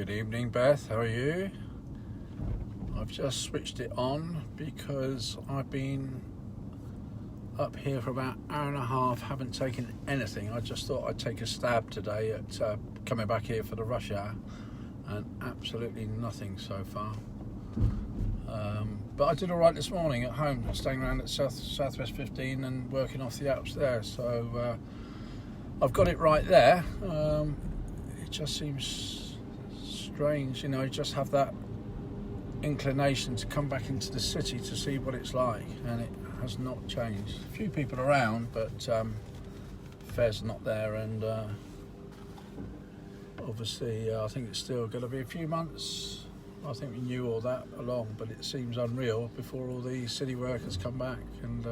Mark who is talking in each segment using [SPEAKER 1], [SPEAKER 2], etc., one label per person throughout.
[SPEAKER 1] Good evening, Beth. How are you? I've just switched it on because I've been up here for about an hour and a half, haven't taken anything. I just thought I'd take a stab today at coming back here for the rush hour, and absolutely nothing so far. But I did all right this morning at home, staying around at Southwest 15 and working off the Alps there. So I've got it right there. It just seems strange, you know, just have that inclination to come back into the city to see what it's like, and it has not changed. A few people around, but fares are not there, and obviously I think it's still going to be a few months. I think we knew all that along, but it seems unreal before all the city workers come back. And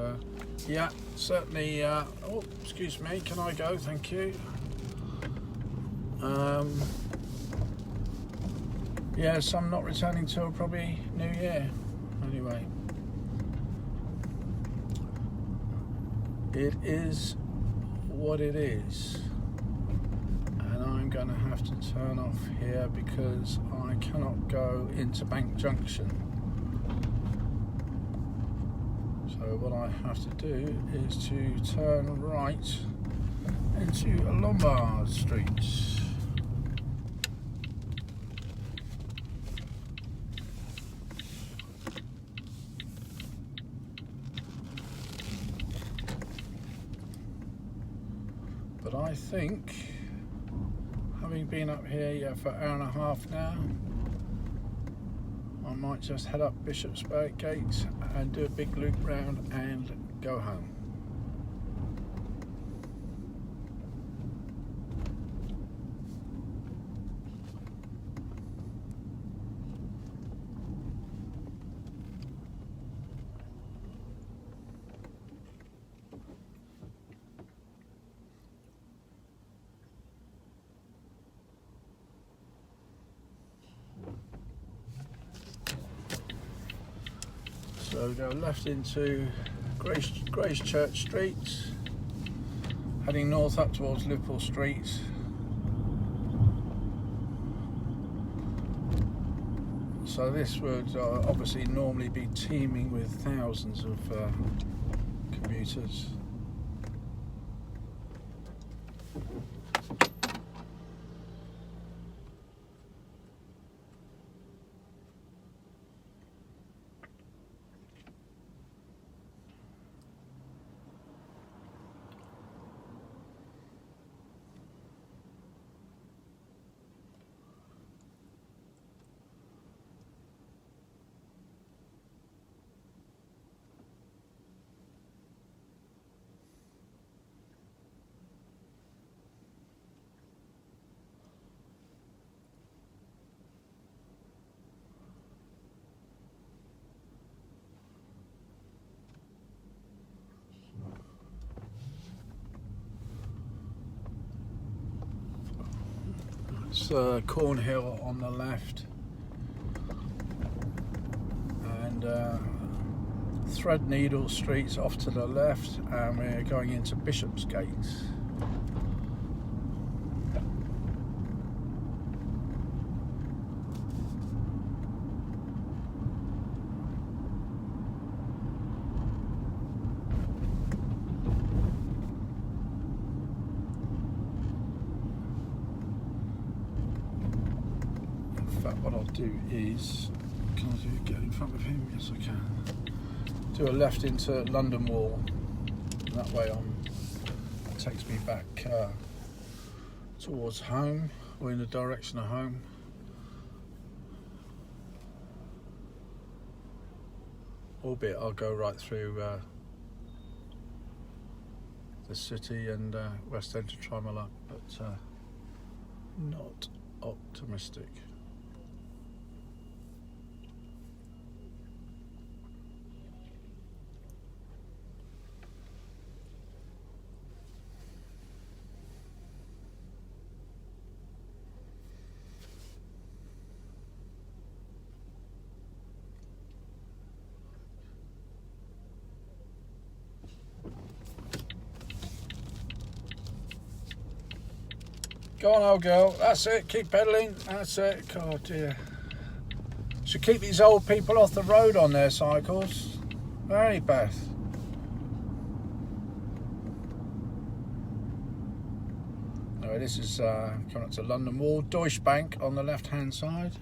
[SPEAKER 1] yeah, certainly. Oh, excuse me, can I go? Thank you. Yeah, some not returning till probably New Year. Anyway, it is what it is. And I'm going to have to turn off here because I cannot go into Bank Junction. So what I have to do is to turn right into Lombard Street. But I think, having been up here for an hour and a half now, I might just head up Bishopsgate and do a big loop round and go home. So go left into Grace Church Street, heading north up towards Liverpool Street. So this would obviously normally be teeming with thousands of commuters. It's Cornhill on the left, and Threadneedle Street's off to the left, and we're going into Bishopsgate. What I'll do is, can I get in front of him? Yes, I can. Do a left into London Wall, and that way it takes me back towards home, or in the direction of home. Albeit I'll go right through the city and West End to try my luck, but not optimistic. Go on, old girl. That's it. Keep pedalling. That's it. Oh dear. Should keep these old people off the road on their cycles. Very bad. Anyway, this is coming up to London Wall. Deutsche Bank on the left-hand side.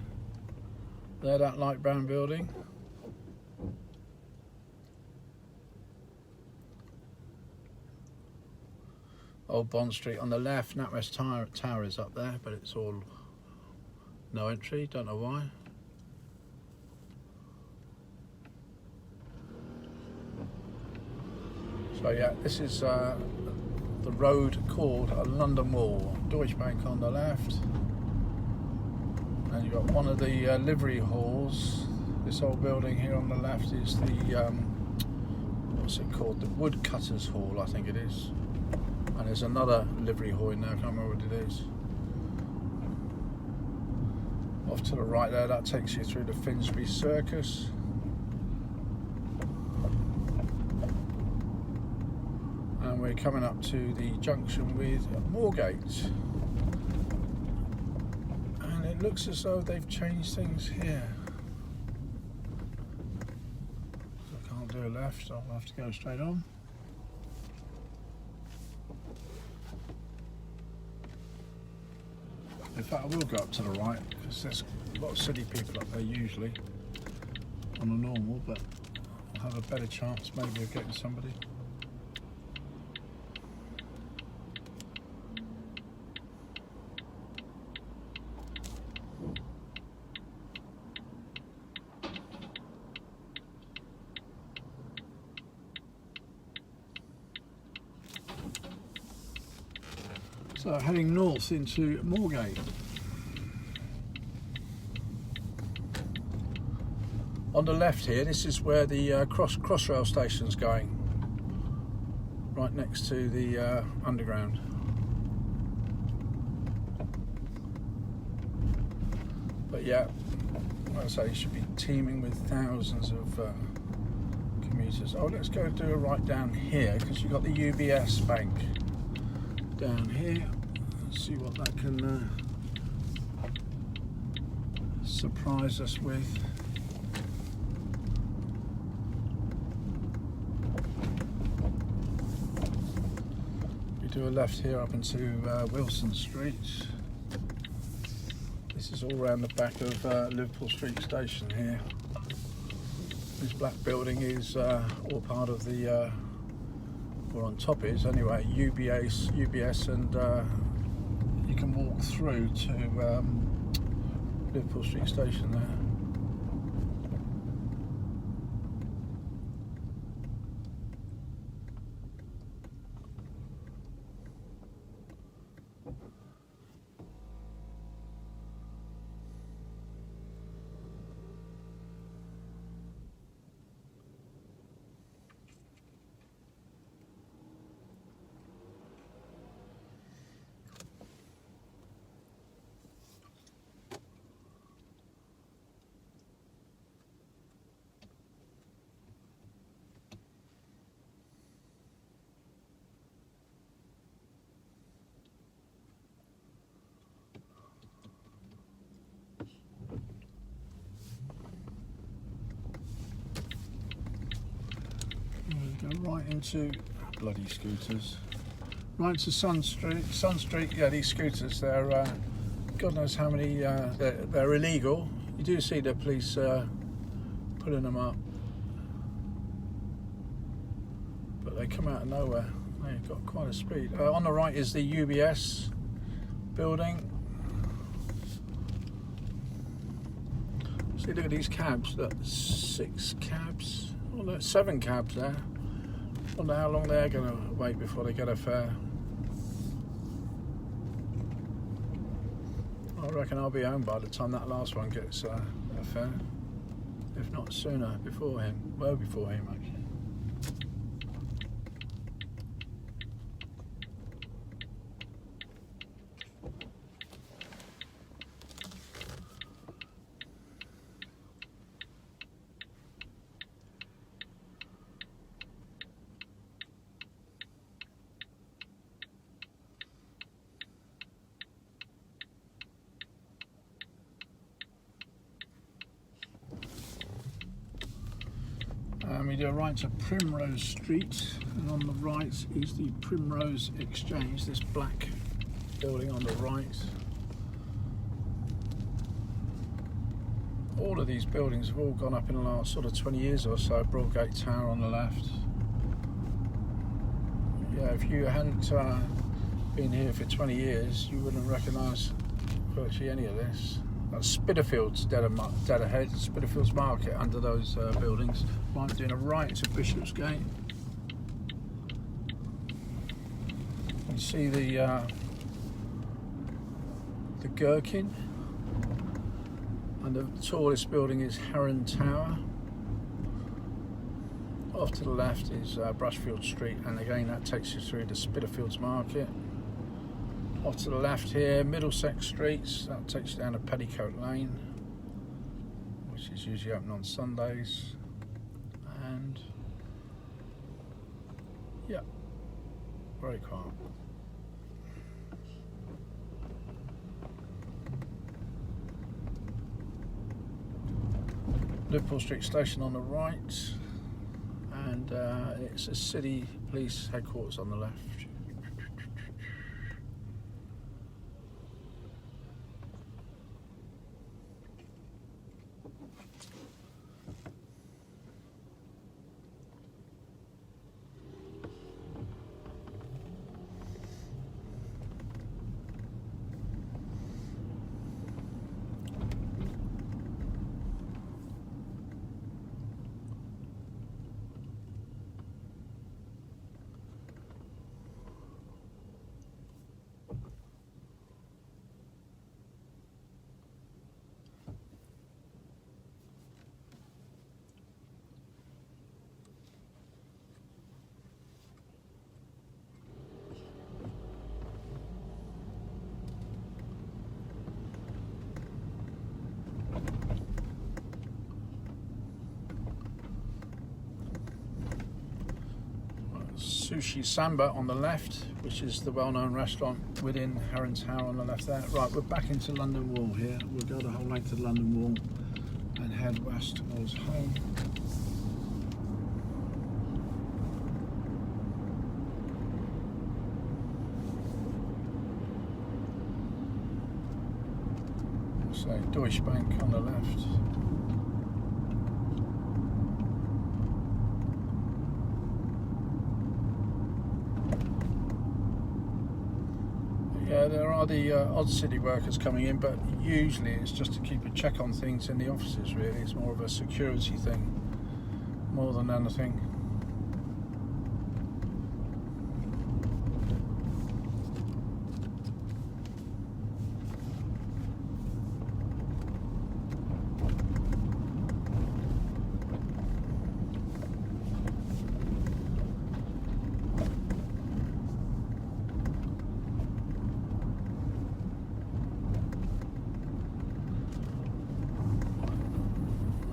[SPEAKER 1] There, that light brown building. Old Bond Street on the left. NatWest Tower is up there, but it's all no entry. Don't know why. So yeah, this is the road called London Wall. Deutsche Bank on the left, and you've got one of the livery halls. This old building here on the left is the what's it called? The Woodcutters Hall, I think it is. And there's another livery hall in there. I can't remember what it is. Off to the right there, that takes you through the Finsbury Circus. And we're coming up to the junction with Moorgate. And it looks as though they've changed things here. So I can't do a left, so I'll have to go straight on. In fact, I will go up to the right because there's a lot of city people up there usually on a normal, but I'll have a better chance maybe of getting somebody. So heading north into Moorgate. On the left here, this is where the Crossrail station's going, right next to the underground. But yeah, like I say, it should be teeming with thousands of commuters. Oh, let's go do a right down here because you've got the UBS bank down here. Let's see what that can surprise us with. We do a left here up into Wilson Street. This is all around the back of Liverpool Street Station here. This black building is all part of the or on top is anyway, UBS, and you can walk through to Liverpool Street Station there. Go right into bloody scooters. Right into Sun Street. Sun Street. Yeah, these scooters. They're God knows how many. They're illegal. You do see the police putting them up, but they come out of nowhere. They've got quite a speed. On the right is the UBS building. See, look at these cabs. Look, 6 cabs. Oh, look, 7 cabs there. Wonder how long they're going to wait before they get a fare. I reckon I'll be home by the time that last one gets a fare. If not sooner, before him. Well before him, actually. and we do a right to Primrose Street, and on the right is the Primrose Exchange, this black building on the right. All of these buildings have all gone up in the last sort of 20 years or so. Broadgate Tower on the left. Yeah, if you hadn't been here for 20 years, you wouldn't recognise virtually any of this. Spitalfields dead ahead. Spitalfields Market under those buildings. I'm doing a right to Bishopsgate. You see the Gherkin, and the tallest building is Heron Tower. Off to the left is Brushfield Street, and again that takes you through to Spitalfields Market. Off to the left here, Middlesex Streets, that takes you down to Petticoat Lane, which is usually open on Sundays. And yeah, very quiet. Liverpool Street Station on the right, and it's a city police headquarters on the left. Sushi Samba on the left, which is the well-known restaurant within Heron Tower on the left there. Right, we're back into London Wall here. We'll go the whole length of London Wall and head west towards home. So Deutsche Bank on the left. Yeah, there are the odd city workers coming in, but usually it's just to keep a check on things in the offices, really. It's more of a security thing, more than anything.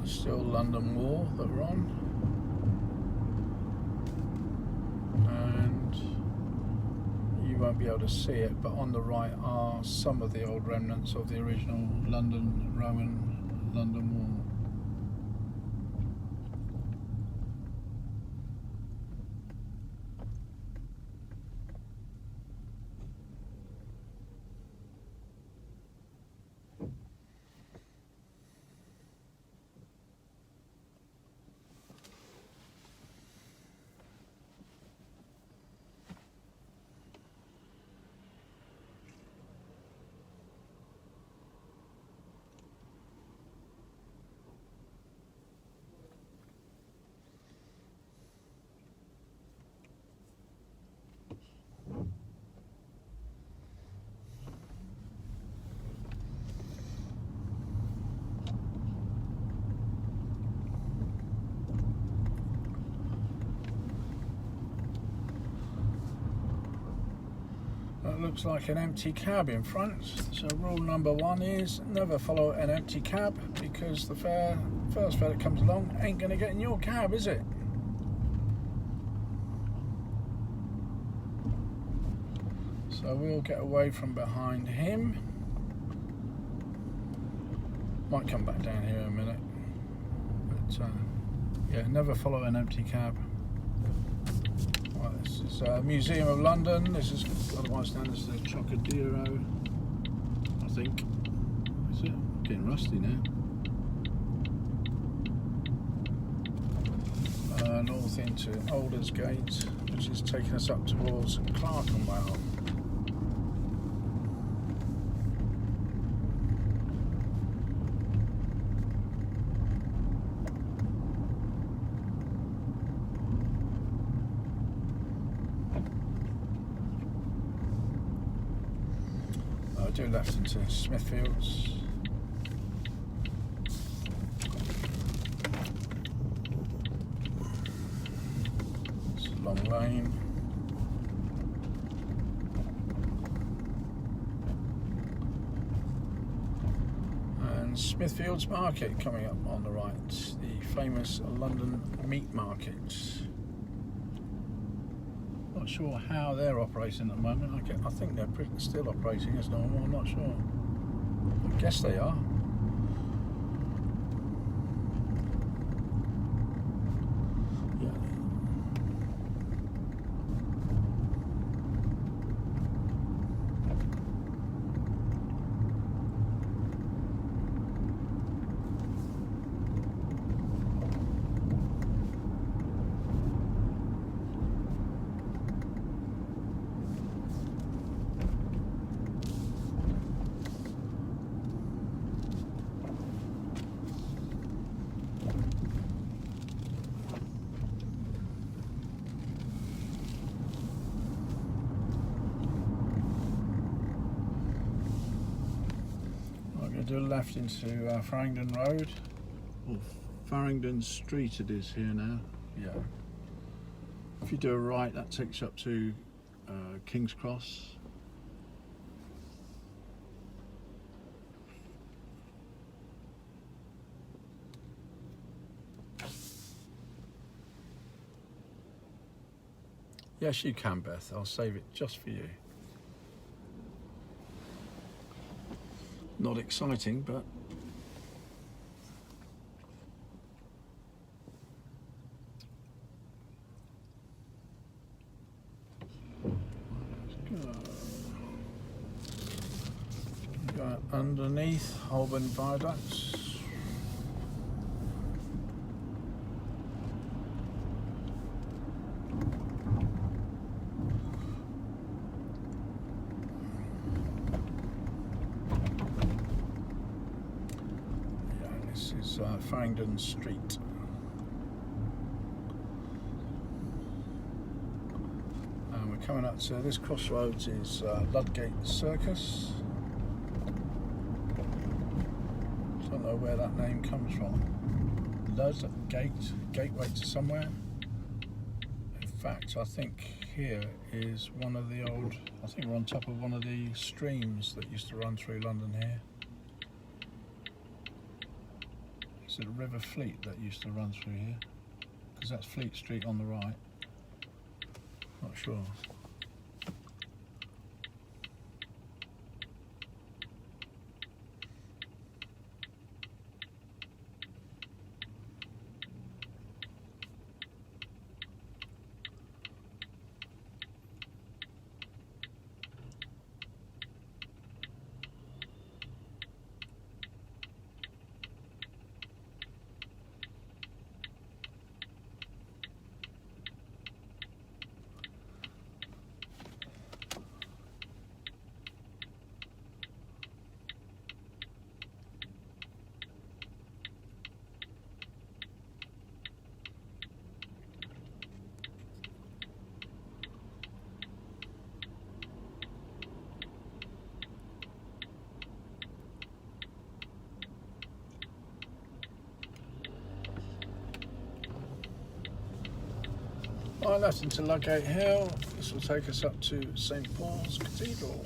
[SPEAKER 1] Still London Wall that we're on, and you won't be able to see it, but on the right are some of the old remnants of the original Roman London Wall. That looks like an empty cab in front. So rule number one is never follow an empty cab, because the first fare that comes along ain't going to get in your cab, is it? So we'll get away from behind him. Might come back down here in a minute, but Yeah, never follow an empty cab. Right, this is Museum of London. This is otherwise known as the Trocadero, I think. Is it? Getting rusty now. North into Aldersgate, which is taking us up towards Clerkenwell. I'll do left into Smithfields. Long Lane. And Smithfields Market coming up on the right, the famous London meat market. Not sure how they're operating at the moment. I think they're still operating as normal, I'm not sure. I guess they are. Do a left into Farringdon Road, or Farringdon Street it is here now. Yeah. If you do a right, that takes you up to King's Cross. Yes, you can, Beth. I'll save it just for you. Not exciting, but go underneath Holborn Viaducts. Farringdon Street. And we're coming up to this crossroads is Ludgate Circus. Don't know where that name comes from. Ludgate, gateway to somewhere. In fact, I think here is one of the old, I think we're on top of one of the streams that used to run through London here. Is it River Fleet that used to run through here? Because that's Fleet Street on the right. Not sure. Right, left into Ludgate Hill. This will take us up to St Paul's Cathedral.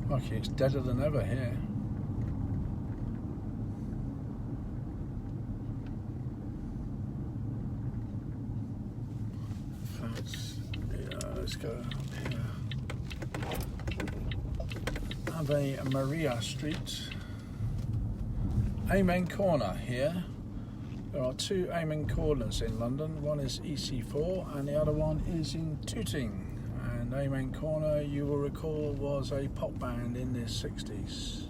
[SPEAKER 1] Crikey, it's deader than ever here. let's go up here. Ave Maria Street. Amen Corner here. There are two Amen Corners in London. One is EC4 and the other one is in Tooting. And Amen Corner, you will recall, was a pop band in the 60s.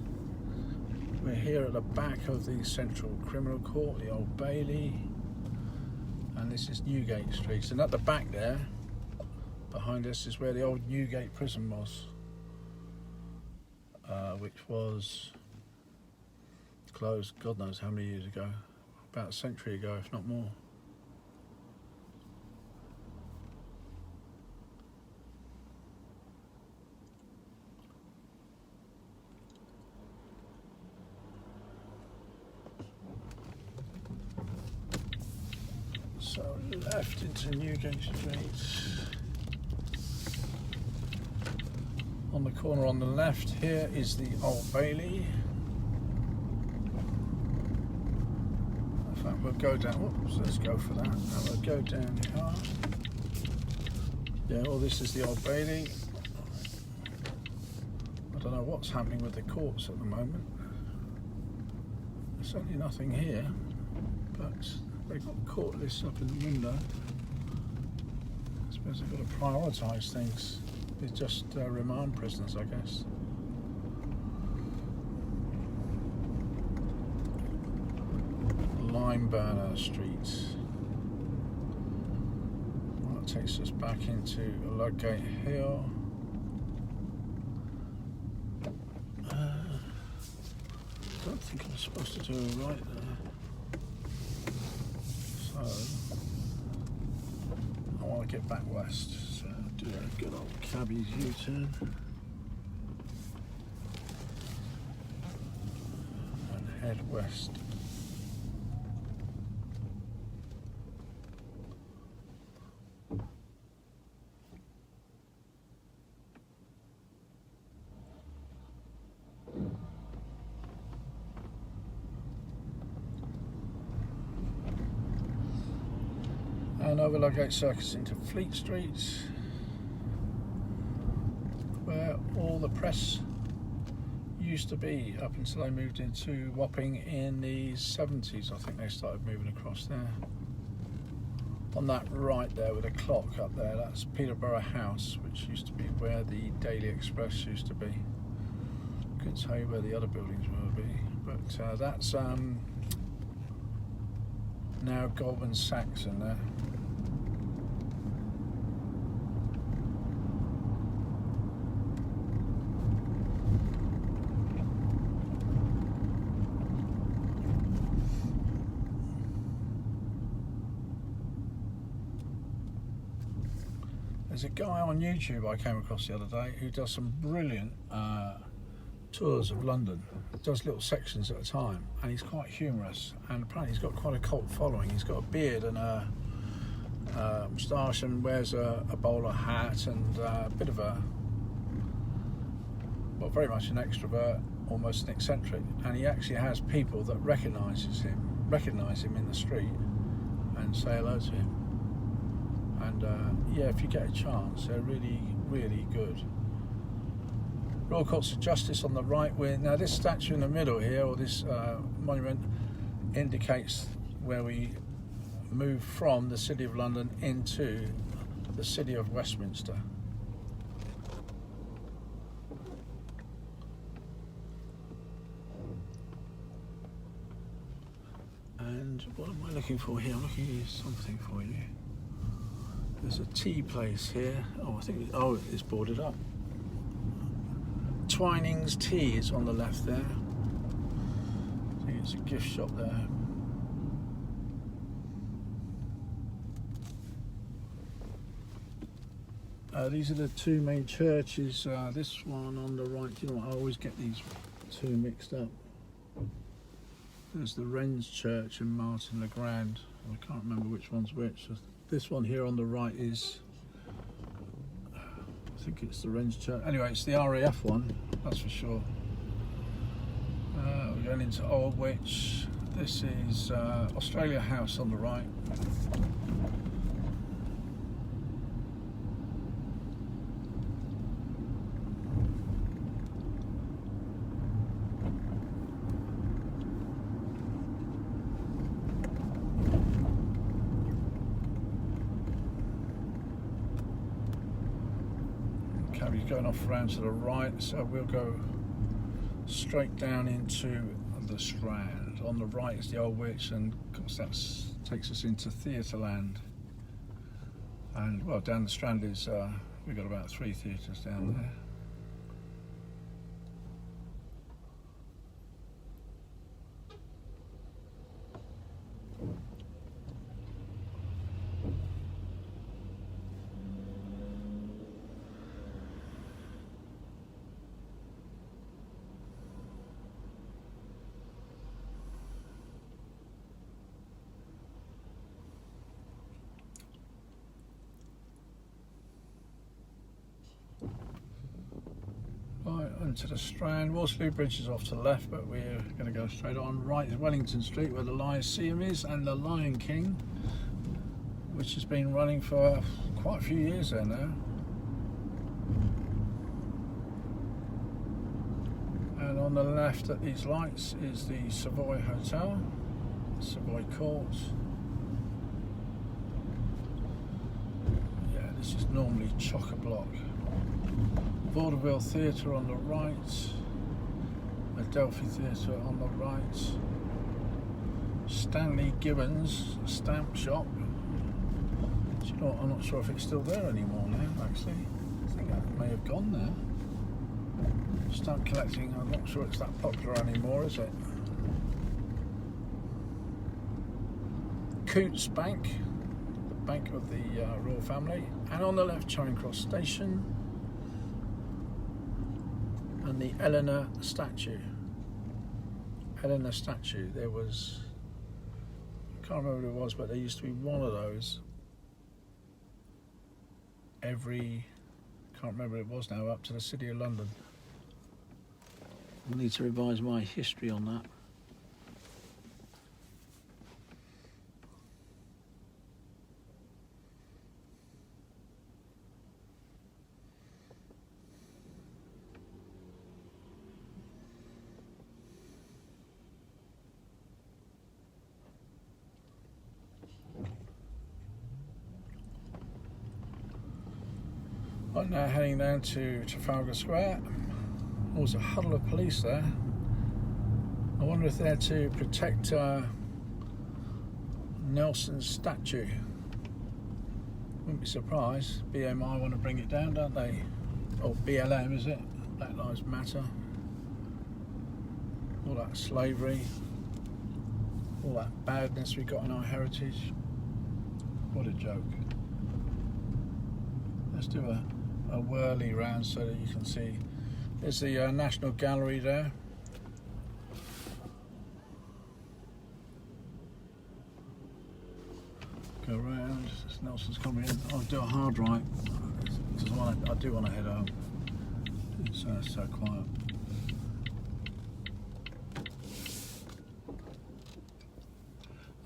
[SPEAKER 1] We're here at the back of the Central Criminal Court, the Old Bailey. And this is Newgate Street. And at the back there, behind us, is where the old Newgate prison was. Which was closed God knows how many years ago. About a century ago, if not more. So left into Newgate Street. On the corner on the left here is the Old Bailey. In fact, we'll go down. Whoops, let's go for that. Now we'll go down here. Yeah, well, this is the Old Bailey. I don't know what's happening with the courts at the moment. There's certainly nothing here, but they've got court lists up in the window. I suppose they've got to prioritise things. It's just remand prisoners, I guess. Limeburner Street. Well, that takes us back into Ludgate Hill. I don't think I'm supposed to do a right there. So, I want to get back west. So, do a good old cabbie's U-turn. And head west. And over Ludgate Circus into Fleet Street, where all the press used to be up until they moved into Wapping in the 70s. I think they started moving across there. On that right there with a clock up there, that's Peterborough House, which used to be where the Daily Express used to be. Couldn't tell you where the other buildings will be, but that's now Goldman Sachs in there. There's a guy on YouTube I came across the other day who does some brilliant tours of London. Does little sections at a time, and he's quite humorous, and apparently he's got quite a cult following. He's got a beard and a moustache and wears a bowler hat and a bit of a, well, very much an extrovert, almost an eccentric, and he actually has people that recognise him in the street and say hello to him. And yeah, if you get a chance, they're really, really good. Royal Courts of Justice on the right. Now this statue in the middle here, or this monument, indicates where we move from the City of London into the City of Westminster. And what am I looking for here? I'm looking at something for you. There's a tea place here. Oh, I think, it's boarded up. Twining's Tea is on the left there. I think it's a gift shop there. These are the two main churches. This one on the right, you know, I always get these two mixed up. There's the Wren's Church and Martin le Grand. I can't remember which one's which. This one here on the right is, I think it's the Wren's Church. Anyway, it's the RAF one, that's for sure. We're going into Aldwych. This is Australia House on the right. he's going off around to the right, so we'll go straight down into the Strand. On the right is the Old Witch, and of course that takes us into Theatreland. And well, down the Strand is we've got about 3 theatres down there. Right, onto the Strand. Waterloo Bridge is off to the left, but we're going to go straight on. Right is Wellington Street, where the Lyceum is, and the Lion King, which has been running for quite a few years there now. And on the left at these lights is the Savoy Hotel, Savoy Court. Yeah, this is normally chock-a-block. Vaudeville Theatre on the right, Adelphi Theatre on the right, Stanley Gibbons Stamp Shop. Do you know what? I'm not sure if it's still there anymore now, actually. I think that may have gone there. Stamp collecting, I'm not sure it's that popular anymore, is it? Coutts Bank, the bank of the royal family, and on the left Charing Cross Station, and the Eleanor statue. Eleanor statue, there was, I can't remember what it was, but there used to be one of those every, can't remember what it was now, up to the City of London. I need to revise my history on that. Right, now heading down to Trafalgar Square. There's a huddle of police there. I wonder if they're to protect Nelson's statue. Wouldn't be surprised. BMI want to bring it down, don't they? Or BLM, is it? Black Lives Matter. All that slavery, all that badness we got in our heritage. What a joke. Let's do a whirly round so that you can see. There's the National Gallery there. Go around. Nelson's coming in. I'll do a hard right. I do want to head home. It's so quiet.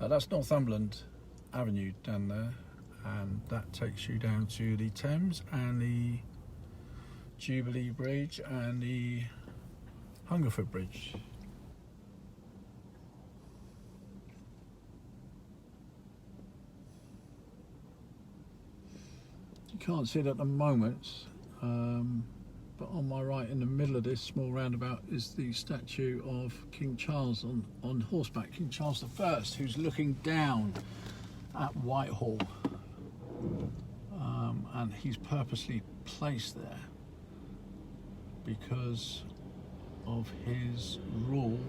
[SPEAKER 1] That's Northumberland Avenue down there, and that takes you down to the Thames and the Jubilee Bridge and the Hungerford Bridge. You can't see it at the moment, but on my right in the middle of this small roundabout is the statue of King Charles on horseback, King Charles I, who's looking down at Whitehall, and he's purposely placed there because of his rule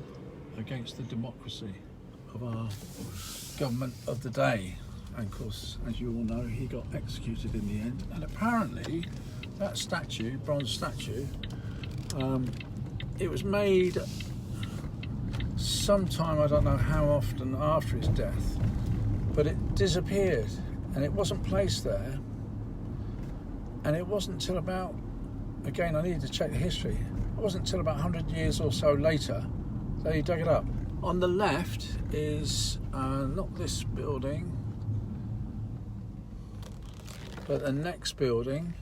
[SPEAKER 1] against the democracy of our government of the day. And of course, as you all know, he got executed in the end. And apparently that statue, bronze statue, it was made sometime, I don't know how often after his death, but it disappeared and it wasn't placed there. And it wasn't till about, again, I needed to check the history. It wasn't until about 100 years or so later that he dug it up. On the left is not this building, but the next building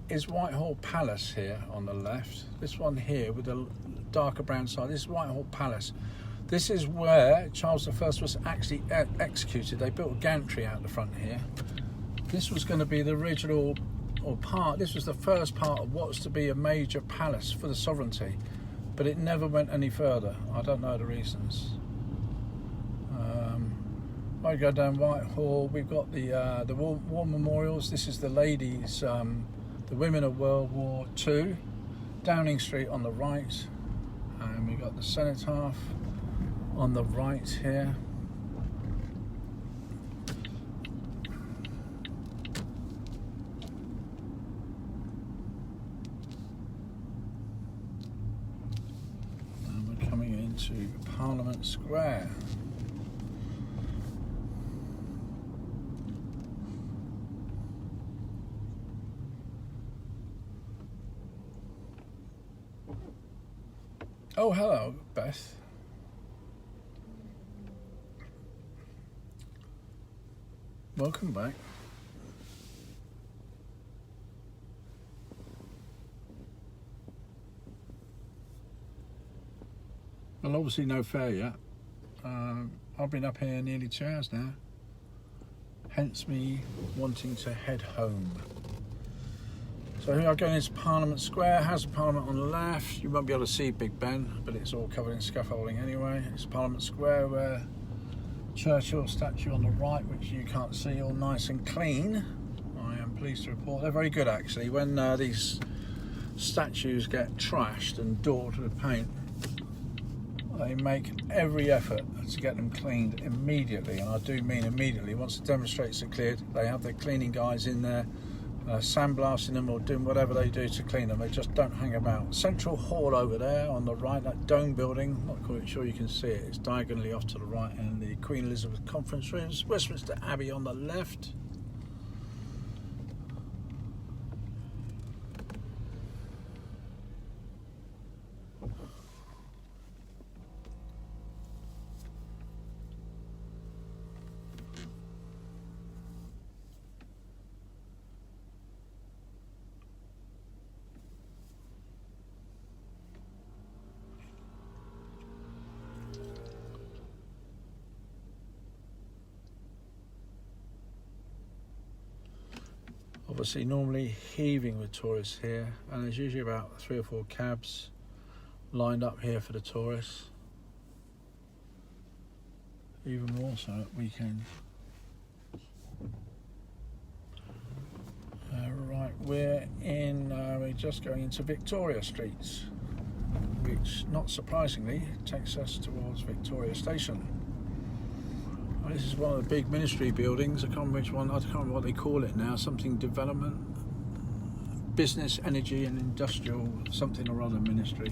[SPEAKER 1] is Whitehall Palace here on the left. This one here with the darker brown side, this is Whitehall Palace. This is where Charles I was actually executed. They built a gantry out the front here, This was going to be the original, or part, this was the first part of what was to be a major palace for the sovereignty, but it never went any further. I don't know the reasons. I go down Whitehall. We've got the war memorials. This is the ladies, the women of World War II. Downing Street on the right, and we've got the Cenotaph on the right here. And we're coming into Parliament Square. Oh, hello, Beth. Welcome back. Well, obviously no fare yet. I've been up here nearly 2 hours now. Hence me wanting to head home. So here I'm going into Parliament Square, House of Parliament on the left. You won't be able to see Big Ben, but it's all covered in scaffolding anyway. It's Parliament Square, where Churchill statue on the right, which you can't see, all nice and clean. I am pleased to report. They're very good actually. When these statues get trashed and daubed with paint, they make every effort to get them cleaned immediately, and I do mean immediately. Once the demonstrators are cleared, they have their cleaning guys in there, sandblasting them or doing whatever they do to clean them. They just don't hang about. Central Hall over there on the right, that dome building, not quite sure you can see it, it's diagonally off to the right, and the Queen Elizabeth Conference Rooms. Westminster Abbey on the left. Obviously normally heaving with tourists here, and there's usually about 3 or 4 cabs lined up here for the tourists. Even more so at weekends. Right, we're just going into Victoria Street, which not surprisingly takes us towards Victoria Station. This is one of the big ministry buildings. I can't remember which one. I can't remember what they call it now. Something development, business, energy and industrial, something or other ministry.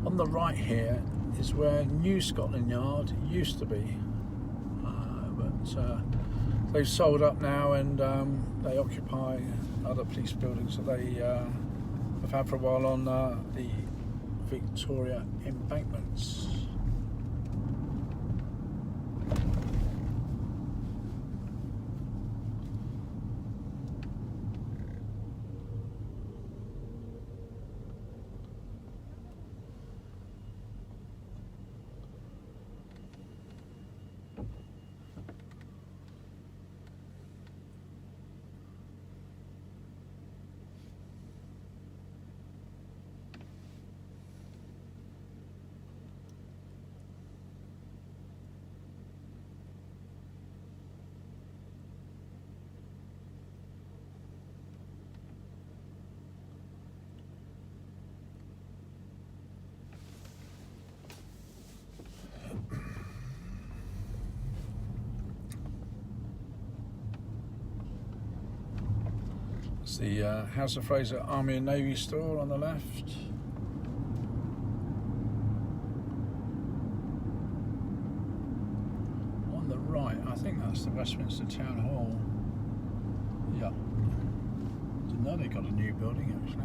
[SPEAKER 1] On the right here is where New Scotland Yard used to be, but they've sold up now, and they occupy other police buildings that they have had for a while on the Victoria embankments. It's the House of Fraser Army and Navy store on the left. On the right, I think that's the Westminster Town Hall. Yeah. Didn't know they got a new building actually.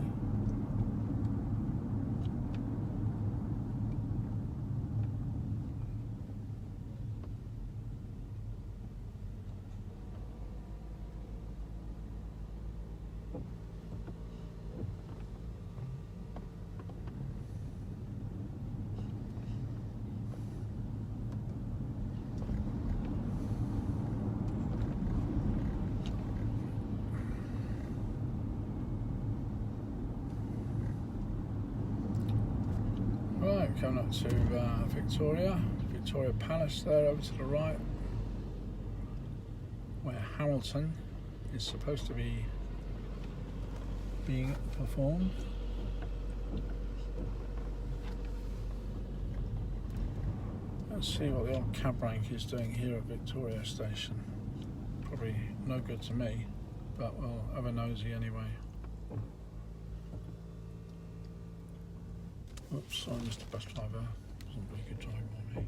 [SPEAKER 1] I'm coming up to Victoria Palace there over to the right, where Hamilton is supposed to be being performed. Let's see what the old cab rank is doing here at Victoria Station. Probably no good to me, but we'll have a nosy anyway. Oops, sorry Mr. Bus Driver, wasn't very good driving by me.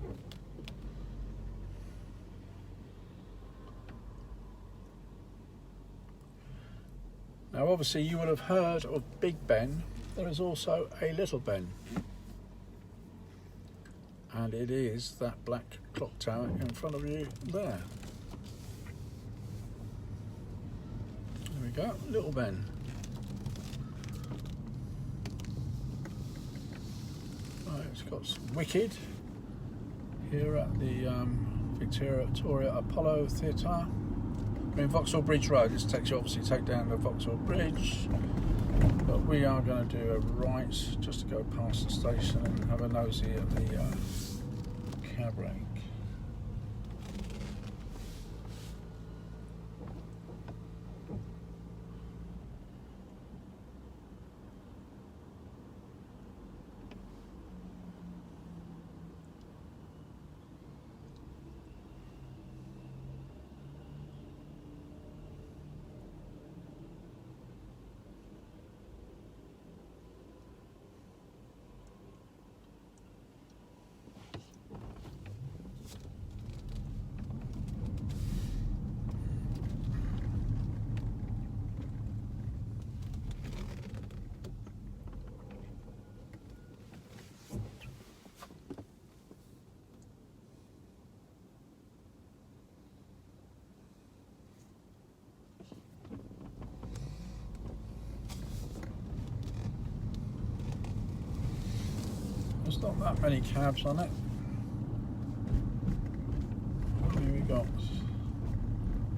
[SPEAKER 1] Now obviously you would have heard of Big Ben. There is also a Little Ben. And it is that black clock tower in front of you there. There we go, Little Ben. Right, it's got some Wicked here at the Victoria Apollo Theatre. I mean, Vauxhall Bridge Road. This takes you obviously take down the Vauxhall Bridge, but we are going to do a right just to go past the station and have a nosy at the cab rank. There's not that many cabs on it. What have we got?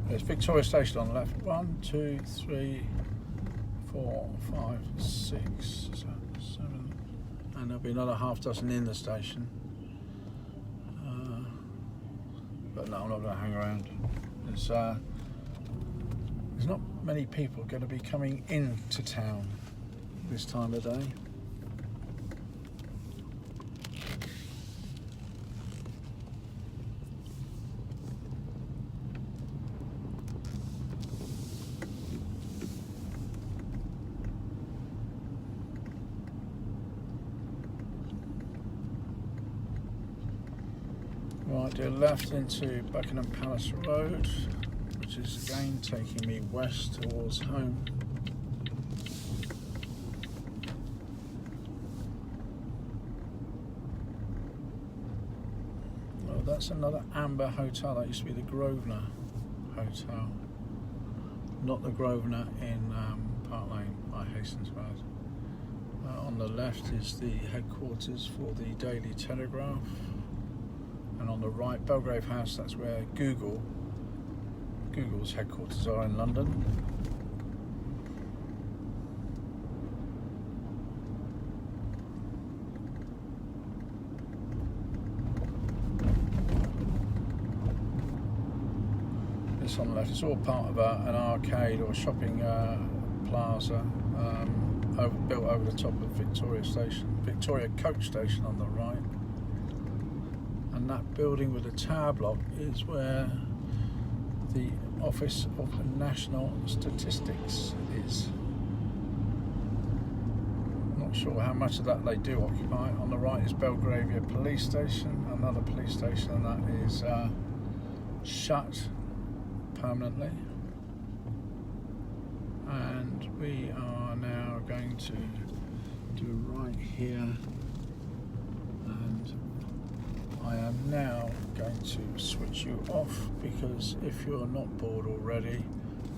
[SPEAKER 1] There's Victoria Station on the left. 1, 2, 3, 4, 5, 6, 7, and there'll be another half dozen in the station. But no, I'm not going to hang around. There's not many people going to be coming into town this time of day. Right, do a left into Buckingham Palace Road, which is again taking me west towards home. Oh, that's another Amber Hotel. That used to be the Grosvenor Hotel, not the Grosvenor in Park Lane, I hasten to add. On the left is the headquarters for the Daily Telegraph. And on the right, Belgrave House, that's where Google's headquarters are in London. This on the left, it's all part of an arcade or shopping plaza built over the top of Victoria Station, Victoria Coach Station on the right. And that building with the tower block is where the Office of National Statistics is. Not sure how much of that they do occupy. On the right is Belgravia Police Station, another police station, and that is shut permanently. And we are now going to do right here, and I am now going to switch you off, because if you're not bored already,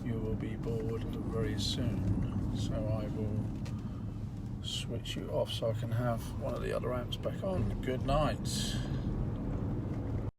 [SPEAKER 1] you will be bored very soon. So I will switch you off so I can have one of the other amps back on. Good night.